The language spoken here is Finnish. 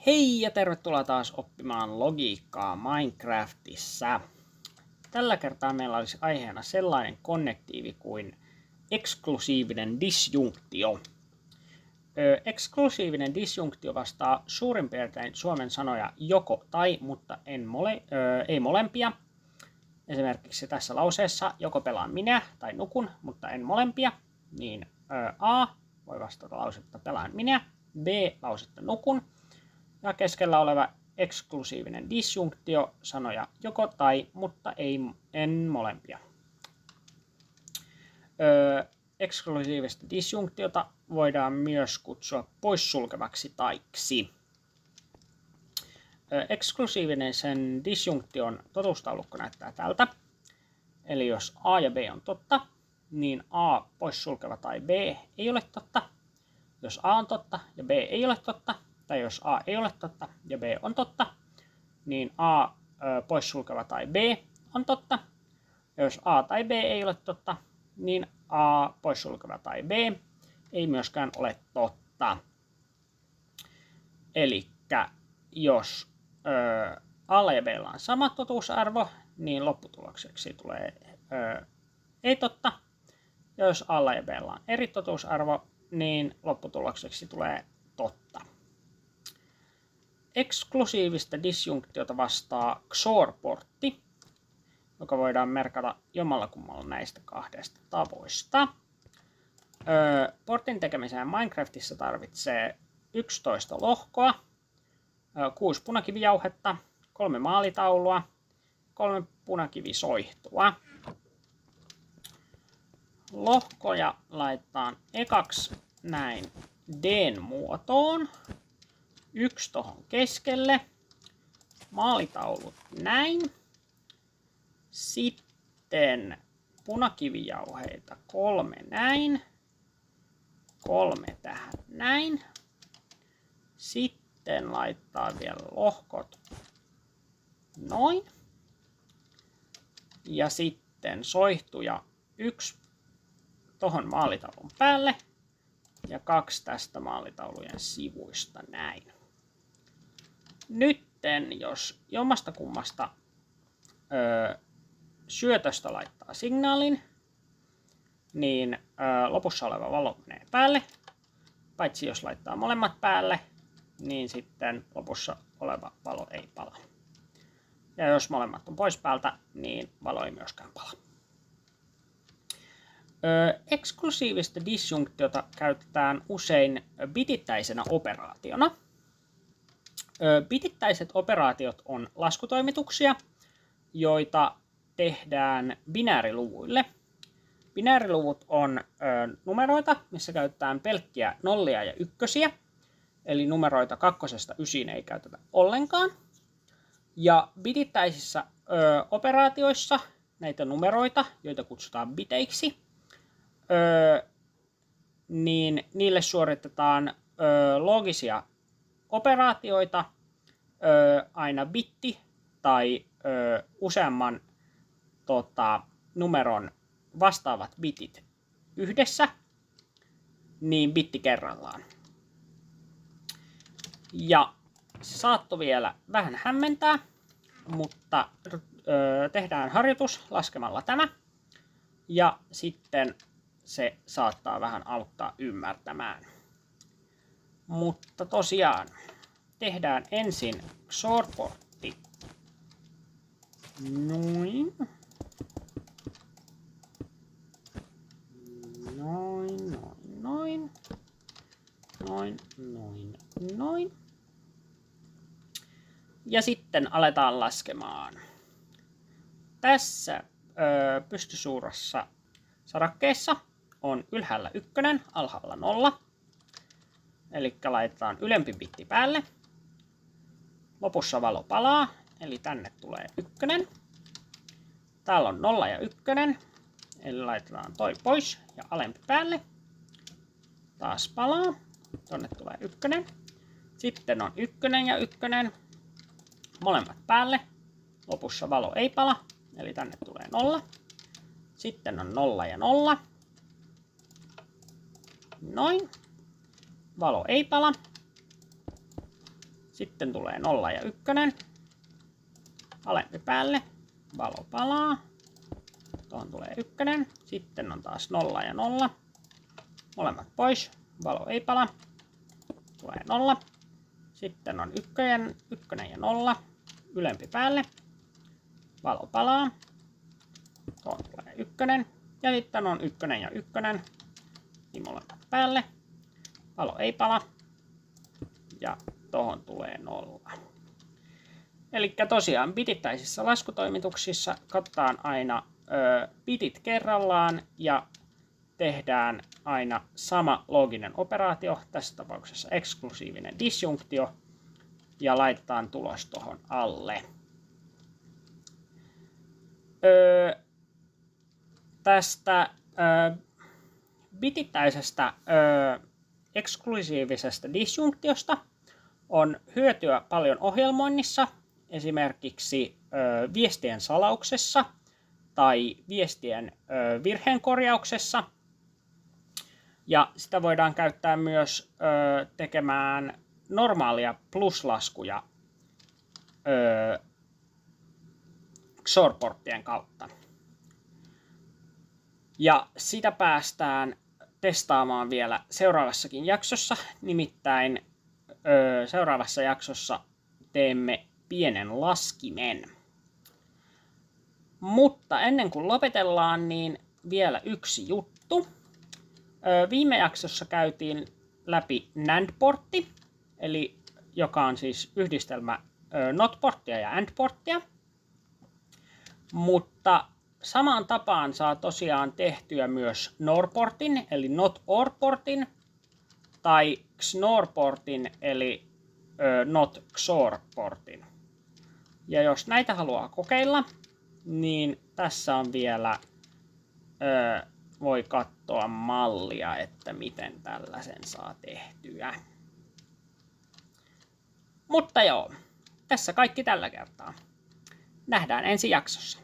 Hei ja tervetuloa taas oppimaan logiikkaa Minecraftissa. Tällä kertaa meillä olisi aiheena sellainen konnektiivi kuin eksklusiivinen disjunktio. Eksklusiivinen disjunktio vastaa suurin piirtein suomen sanoja joko tai, mutta ei molempia. Esimerkiksi tässä lauseessa joko pelaan minä tai nukun, mutta en molempia, niin A voi vastata lausetta pelaan minä, B lausetta nukun. Ja keskellä oleva eksklusiivinen disjunktio sanoja joko tai, mutta en molempia. Eksklusiivista disjunktiota voidaan myös kutsua poissulkevaksi taiksi. Eksklusiivinen sen disjunktion totuustaulukko näyttää tältä. Eli jos A ja B on totta, niin A poissulkeva tai B ei ole totta. Jos A on totta ja B ei ole totta, tai jos A ei ole totta ja B on totta, niin A poissulkeva tai B on totta. Ja jos A tai B ei ole totta, niin A poissulkeva tai B ei myöskään ole totta. Eli jos A ja B on sama totuusarvo, niin lopputulokseksi tulee ei totta. Ja jos A ja B on eri totuusarvo, niin lopputulokseksi tulee totta. Eksklusiivista disjunktiota vastaa XOR-portti, joka voidaan merkata jommallakummalla näistä kahdesta tavoista. Portin tekemiseen Minecraftissa tarvitsee 11 lohkoa, 6 punakivijauhetta, 3 maalitaulua, 3 punakivisoihtua. Lohkoja laitetaan ekaksi näin D:n muotoon. 1 tohon keskelle, maalitaulut näin, sitten punakivijauheita 3 näin, 3 tähän näin, sitten laittaa vielä lohkot noin, ja sitten soihtuja 1 tohon maalitaulun päälle ja 2 tästä maalitaulujen sivuista näin. Nytten, jos jommasta kummasta syötöstä laittaa signaalin, niin lopussa oleva valo menee päälle. Paitsi jos laittaa molemmat päälle, niin sitten lopussa oleva valo ei pala. Ja jos molemmat on pois päältä, niin valo ei myöskään pala. Eksklusiivista disjunktiota käytetään usein bitittäisenä operaationa. Bitittäiset operaatiot on laskutoimituksia, joita tehdään binääriluvuille. Binääriluvut on numeroita, missä käytetään pelkkiä nollia ja ykkösiä, eli numeroita 2–9 ei käytetä ollenkaan. Ja bitittäisissä operaatioissa näitä numeroita, joita kutsutaan biteiksi, niin niille suoritetaan loogisia operaatioita aina bitti tai useamman numeron vastaavat bitit yhdessä, niin bitti kerrallaan. Ja se saattoi vielä vähän hämmentää, mutta tehdään harjoitus laskemalla tämä, ja sitten se saattaa vähän auttaa ymmärtämään. Mutta tosiaan, tehdään ensin XOR-portti. Noin. Noin, noin, noin. Noin, noin, noin. Ja sitten aletaan laskemaan. Tässä pystysuurassa sarakkeessa on ylhäällä 1, alhaalla 0. Eli laitetaan ylempi bitti päälle. Lopussa valo palaa, eli tänne tulee 1. Täällä on 0 ja 1, eli laitetaan toi pois ja alempi päälle. Taas palaa, tonne tulee 1. Sitten on 1 ja 1, molemmat päälle. Lopussa valo ei pala, eli tänne tulee 0. Sitten on 0 ja 0. Noin. Valo ei pala. Sitten tulee 0 ja 1. Alempi päälle. Valo palaa. Tuohon tulee 1. Sitten on taas 0 ja 0. Molemmat pois. Valo ei pala. Tulee 0. Sitten on 1 ja 0. Ylempi päälle. Valo palaa. Tuohon tulee 1. Ja sitten on 1 ja 1. Niin molemmat päälle. Valo ei pala. Ja tuohon tulee 0. Eli tosiaan bitittäisissä laskutoimituksissa katsotaan aina bitit kerrallaan ja tehdään aina sama looginen operaatio, tässä tapauksessa eksklusiivinen disjunktio, ja laitetaan tulos tuohon alle. Tästä bitittäisestä eksklusiivisesta disjunktiosta on hyötyä paljon ohjelmoinnissa, esimerkiksi viestien salauksessa tai viestien virheenkorjauksessa. Ja sitä voidaan käyttää myös tekemään normaalia pluslaskuja XOR-porttien kautta. Ja sitä päästään testaamaan vielä seuraavassakin jaksossa, nimittäin seuraavassa jaksossa teemme pienen laskimen. Mutta ennen kuin lopetellaan, niin vielä yksi juttu. Viime jaksossa käytiin läpi NAND-portti, eli joka on siis yhdistelmä NOT-porttia ja AND-porttia. Mutta samaan tapaan saa tosiaan tehtyä myös NOR-portin, eli NOT-OR-portin, tai XNOR-portin, eli NOT-XOR-portin. Ja jos näitä haluaa kokeilla, niin tässä on vielä, voi katsoa mallia, että miten tällaisen saa tehtyä. Mutta joo, tässä kaikki tällä kertaa. Nähdään ensi jaksossa.